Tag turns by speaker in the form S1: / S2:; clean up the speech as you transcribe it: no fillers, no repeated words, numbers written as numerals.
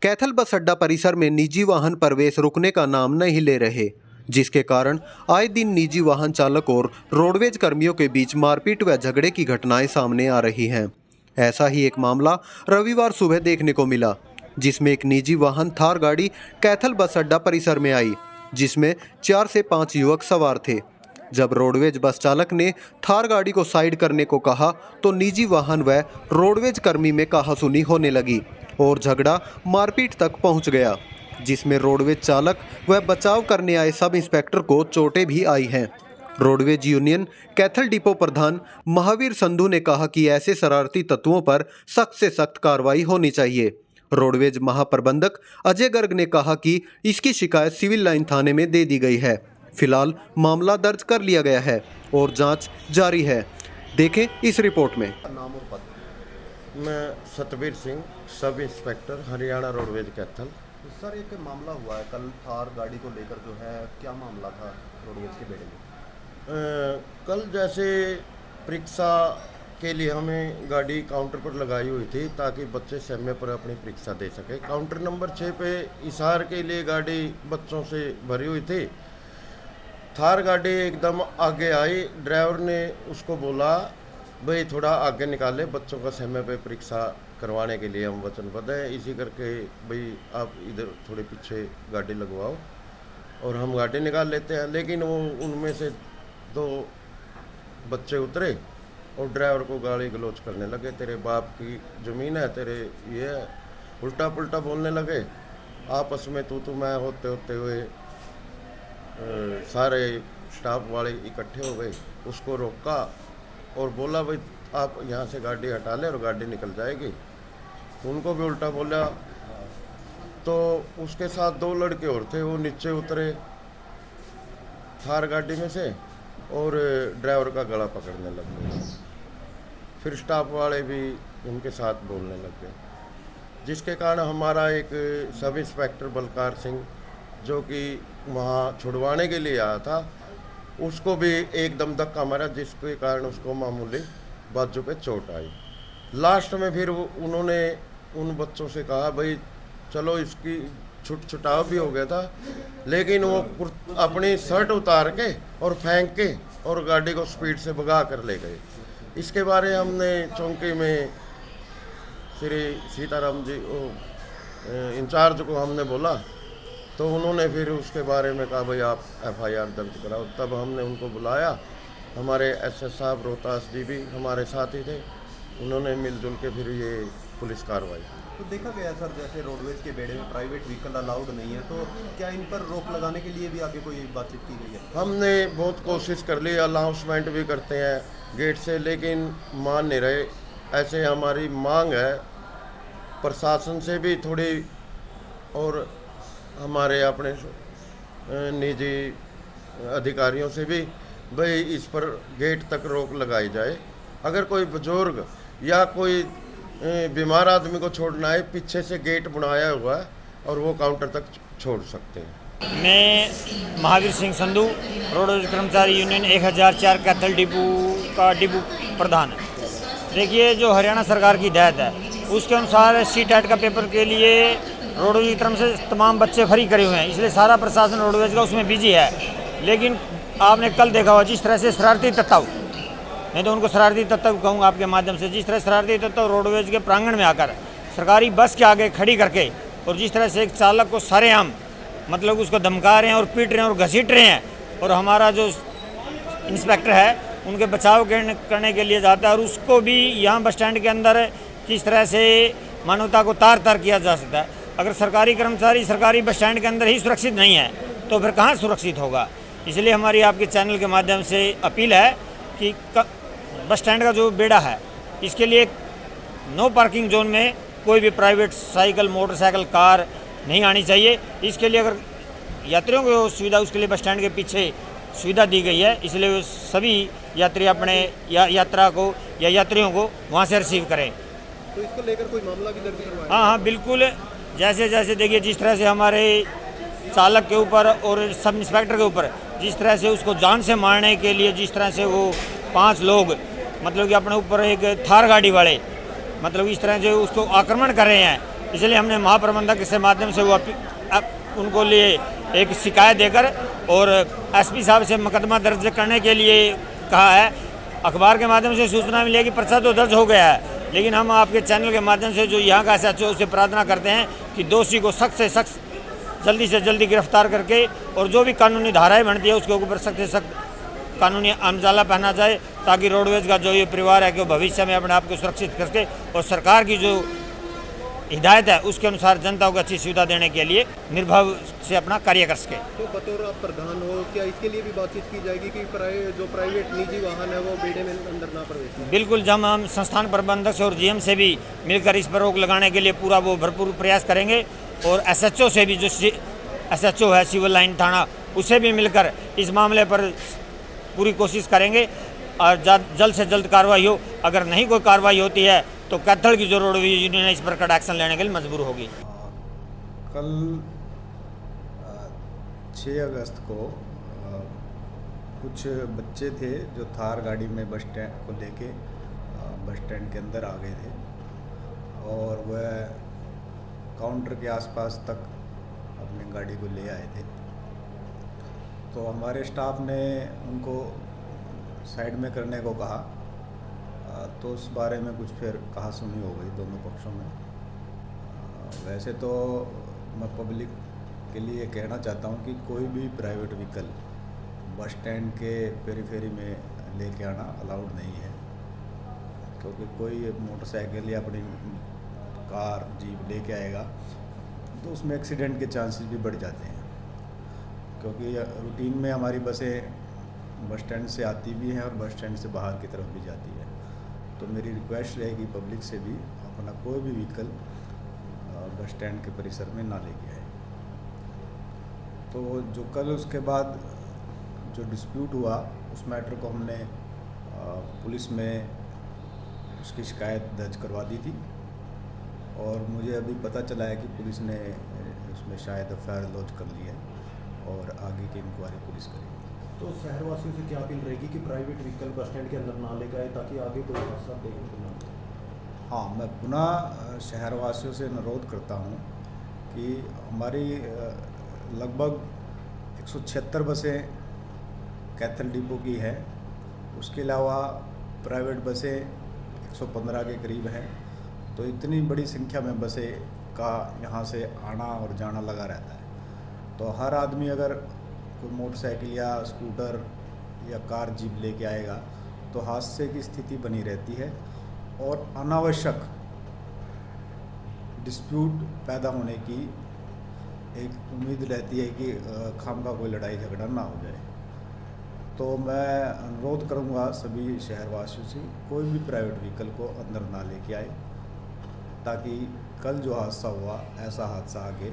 S1: कैथल बस अड्डा परिसर में निजी वाहन प्रवेश रुकने का नाम नहीं ले रहे, जिसके कारण आए दिन निजी वाहन चालक और रोडवेज कर्मियों के बीच मारपीट व झगड़े की घटनाएं सामने आ रही हैं। ऐसा ही एक मामला रविवार सुबह देखने को मिला, जिसमें एक निजी वाहन थार गाड़ी कैथल बस अड्डा परिसर में आई, जिसमें 4 से 5 युवक सवार थे। जब रोडवेज बस चालक ने थार गाड़ी को साइड करने को कहा तो निजी वाहन व रोडवेज कर्मी में कहासुनी होने लगी और झगड़ा मारपीट तक पहुंच गया, जिसमें रोडवेज चालक व बचाव करने आए सब इंस्पेक्टर को चोटें भी आई हैं। रोडवेज यूनियन कैथल डिपो प्रधान महावीर संधू ने कहा कि ऐसे शरारती तत्वों पर सख्त से सख्त कार्रवाई होनी चाहिए। रोडवेज महाप्रबंधक अजय गर्ग ने कहा कि इसकी शिकायत सिविल लाइन थाने में दे दी गई है। फिलहाल मामला दर्ज कर लिया गया है और जांच जारी है। देखें इस रिपोर्ट में।
S2: नाम और पद? मैं Satbir Singh, sub inspector, Haryana roadways Kaithal.
S3: Sir, एक मामला हुआ है कल थार गाड़ी को लेकर, जो है क्या मामला था रोडवेज के बेड़े में?
S2: कल जैसे परीक्षा के लिए हमें गाड़ी काउंटर पर लगाई हुई थी ताकि बच्चे समय पर अपनी परीक्षा दे सके। काउंटर नंबर 6 पे इशार के लिए गाड़ी बच्चों से भरी हुई थी। थार गाड़ी एकदम आगे आई, ड्राइवर ने उसको बोला भाई थोड़ा आगे निकाले, बच्चों का समय पे परीक्षा करवाने के लिए हम वचनबद्ध हैं, इसी करके भाई आप इधर थोड़े पीछे गाड़ी लगवाओ और हम गाड़ी निकाल लेते हैं। लेकिन वो उनमें से 2 बच्चे उतरे और ड्राइवर को गाली गलौज करने लगे, तेरे बाप की ज़मीन है, तेरे ये है, उल्टा पुल्टा बोलने लगे। आपस में तू मैं होते होते हुए सारे स्टाफ वाले इकट्ठे हो गए। उसको रोका और बोला भाई आप यहाँ से गाड़ी हटा ले और गाड़ी निकल जाएगी। उनको भी उल्टा बोला। तो उसके साथ 2 लड़के और थे, वो नीचे उतरे थार गाड़ी में से और ड्राइवर का गला पकड़ने लग गए। फिर स्टाफ वाले भी उनके साथ बोलने लग गए, जिसके कारण हमारा एक सब इंस्पेक्टर बलकार सिंह, जो कि वहाँ छुड़वाने के लिए आया था, उसको भी एकदम धक्का मारा, जिसके कारण उसको मामूली बाजू पे चोट आई। लास्ट में फिर उन्होंने उन बच्चों से कहा भाई चलो, इसकी छुटाव भी हो गया था, लेकिन वो अपनी शर्ट उतार के और फेंक के और गाड़ी को स्पीड से भगा कर ले गए। इसके बारे हमने चौकी में श्री सीताराम जी इंचार्ज को हमने बोला, तो उन्होंने फिर उसके बारे में कहा भाई आप FIR दर्ज कराओ। तब हमने उनको बुलाया, हमारे SS साहब रोहतास जी भी हमारे साथ ही थे, उन्होंने मिलजुल के फिर ये पुलिस कार्रवाई।
S3: तो देखा गया सर, जैसे रोडवेज के बेड़े में प्राइवेट व्हीकल अलाउड नहीं है, तो क्या इन पर रोक लगाने के लिए भी आगे कोई बातचीत की गई है?
S2: हमने बहुत कोशिश कर ली, अनाउंसमेंट भी करते हैं गेट से, लेकिन मान नहीं रहे। ऐसे हमारी मांग है प्रशासन से भी थोड़ी और हमारे अपने निजी अधिकारियों से भी, भाई इस पर गेट तक रोक लगाई जाए। अगर कोई बुजुर्ग या कोई बीमार आदमी को छोड़ना है, पीछे से गेट बनाया हुआ है और वो काउंटर तक छोड़ सकते हैं।
S4: मैं महावीर सिंह संधू, रोडवेज कर्मचारी यूनियन 1004 कैथल डिपो प्रधान। देखिए, जो हरियाणा सरकार की हिदायत है उसके अनुसार C-टेट का पेपर के लिए रोडवेज की तरफ से तमाम बच्चे फ्री करे हुए हैं, इसलिए सारा प्रशासन रोडवेज का उसमें बिजी है। लेकिन आपने कल देखा हुआ जिस तरह से शरारती तत्व, मैं तो उनको शरारती तत्व कहूँगा आपके माध्यम से, जिस तरह शरारती तत्व रोडवेज के प्रांगण में आकर सरकारी बस के आगे खड़ी करके और जिस तरह से एक चालक को सरेआम मतलब उसको धमका रहे हैं और पीट रहे हैं और घसीट रहे हैं, और हमारा जो इंस्पेक्टर है उनके बचाव करने के लिए जाता है, और उसको भी यहाँ बस स्टैंड के अंदर किस तरह से मानवता को तार तार किया जा सकता है। अगर सरकारी कर्मचारी सरकारी बस स्टैंड के अंदर ही सुरक्षित नहीं है तो फिर कहाँ सुरक्षित होगा। इसलिए हमारी आपके चैनल के माध्यम से अपील है कि बस स्टैंड का जो बेड़ा है इसके लिए नो पार्किंग जोन में कोई भी प्राइवेट साइकिल, मोटरसाइकिल, कार नहीं आनी चाहिए। इसके लिए अगर यात्रियों को सुविधा, उसके लिए बस स्टैंड के पीछे सुविधा दी गई है, इसलिए सभी यात्री अपने यात्रा को या यात्रियों को वहाँ से रिसीव करें।
S3: तो इसको लेकर कोई मामला भी दर्ज करवाया?
S4: हाँ, बिल्कुल। जैसे देखिए, जिस तरह से हमारे चालक के ऊपर और सब इंस्पेक्टर के ऊपर जिस तरह से उसको जान से मारने के लिए जिस तरह से वो 5 लोग मतलब कि अपने ऊपर एक थार गाड़ी वाले मतलब इस तरह से उसको आक्रमण कर रहे हैं, इसलिए हमने महाप्रबंधक के माध्यम से वो उनको लिए एक शिकायत देकर और एसपी साहब से मुकदमा दर्ज करने के लिए कहा है। अखबार के माध्यम से सूचना मिली है कि पर्चा तो दर्ज हो गया है, लेकिन हम आपके चैनल के माध्यम से जो यहाँ का एसएचओ से प्रार्थना करते हैं कि दोषी को सख्त से सख्त जल्दी से जल्दी गिरफ्तार करके और जो भी कानूनी धाराएं बनती है उसके ऊपर सख्त से सख्त कानूनी अमजाला पहना जाए, ताकि रोडवेज का जो ये परिवार है कि वो भविष्य में अपने आप को सुरक्षित करके और सरकार की जो हिदायत है उसके अनुसार जनता को अच्छी सुविधा देने के लिए निर्भय से अपना कार्य कर सके।
S3: तो बतौर आप प्रधान हो, क्या इसके लिए भी बातचीत की जाएगी कि जो प्राइवेट निजी वाहन है वो बेड़े में अंदर ना प्रवेश करें?
S4: बिल्कुल, जब हम संस्थान प्रबंधक से और जीएम से भी मिलकर इस पर रोक लगाने के लिए पूरा वो भरपूर प्रयास करेंगे और एसएचओ से भी, जो एसएचओ है सिविल लाइन थाना, उसे भी मिलकर इस मामले पर पूरी कोशिश करेंगे और जल्द से जल्द कार्रवाई हो। अगर नहीं कोई कार्रवाई होती है तो कैथल की जो रोडवेज यूनियन है इस पर कड़ा एक्शन लेने के लिए मजबूर होगी।
S5: कल 6 अगस्त को कुछ बच्चे थे जो थार गाड़ी में बस स्टैंड को लेके बस स्टैंड के अंदर आ गए थे और वह काउंटर के आसपास तक अपनी गाड़ी को ले आए थे। तो हमारे स्टाफ ने उनको साइड में करने को कहा, तो उस बारे में कुछ फिर कहा सुनी हो गई दोनों पक्षों में। वैसे तो मैं पब्लिक के लिए कहना चाहता हूँ कि कोई भी प्राइवेट व्हीकल बस स्टैंड के पेरीफेरी में लेके आना अलाउड नहीं है, क्योंकि कोई मोटरसाइकिल या अपनी कार जीप लेके आएगा तो उसमें एक्सीडेंट के चांसेस भी बढ़ जाते हैं, क्योंकि रूटीन में हमारी बसें बस स्टैंड से आती भी हैं और बस स्टैंड से बाहर की तरफ भी जाती है। तो मेरी रिक्वेस्ट रहेगी पब्लिक से भी अपना कोई भी व्हीकल बस स्टैंड के परिसर में ना लेके आए। तो जो कल उसके बाद जो डिस्प्यूट हुआ उस मैटर को हमने पुलिस में उसकी शिकायत दर्ज करवा दी थी और मुझे अभी पता चला है कि पुलिस ने उसमें शायद एफआईआर लॉन्च कर ली है और आगे की इंक्वायरी पुलिस करेगी।
S3: तो शहरवासियों से क्या अपील रहेगी कि प्राइवेट व्हीकल बस स्टैंड के अंदर ना लेकर आए ताकि आगे कोई हादसा देखने को ना मिले?
S5: हाँ, मैं पुनः शहरवासियों से अनुरोध करता हूँ कि हमारी लगभग 176 बसें कैथल डिपो की है, उसके अलावा प्राइवेट बसें 115 के करीब हैं। तो इतनी बड़ी संख्या में बसें का यहाँ से आना और जाना लगा रहता है। तो हर आदमी अगर कोई मोटरसाइकिल या स्कूटर या कार जीप लेके आएगा तो हादसे की स्थिति बनी रहती है और अनावश्यक डिस्प्यूट पैदा होने की एक उम्मीद रहती है कि खामखा कोई लड़ाई झगड़ा ना हो जाए। तो मैं अनुरोध करूंगा सभी शहरवासियों से कोई भी प्राइवेट व्हीकल को अंदर ना लेके आए, ताकि कल जो हादसा हुआ ऐसा हादसा आगे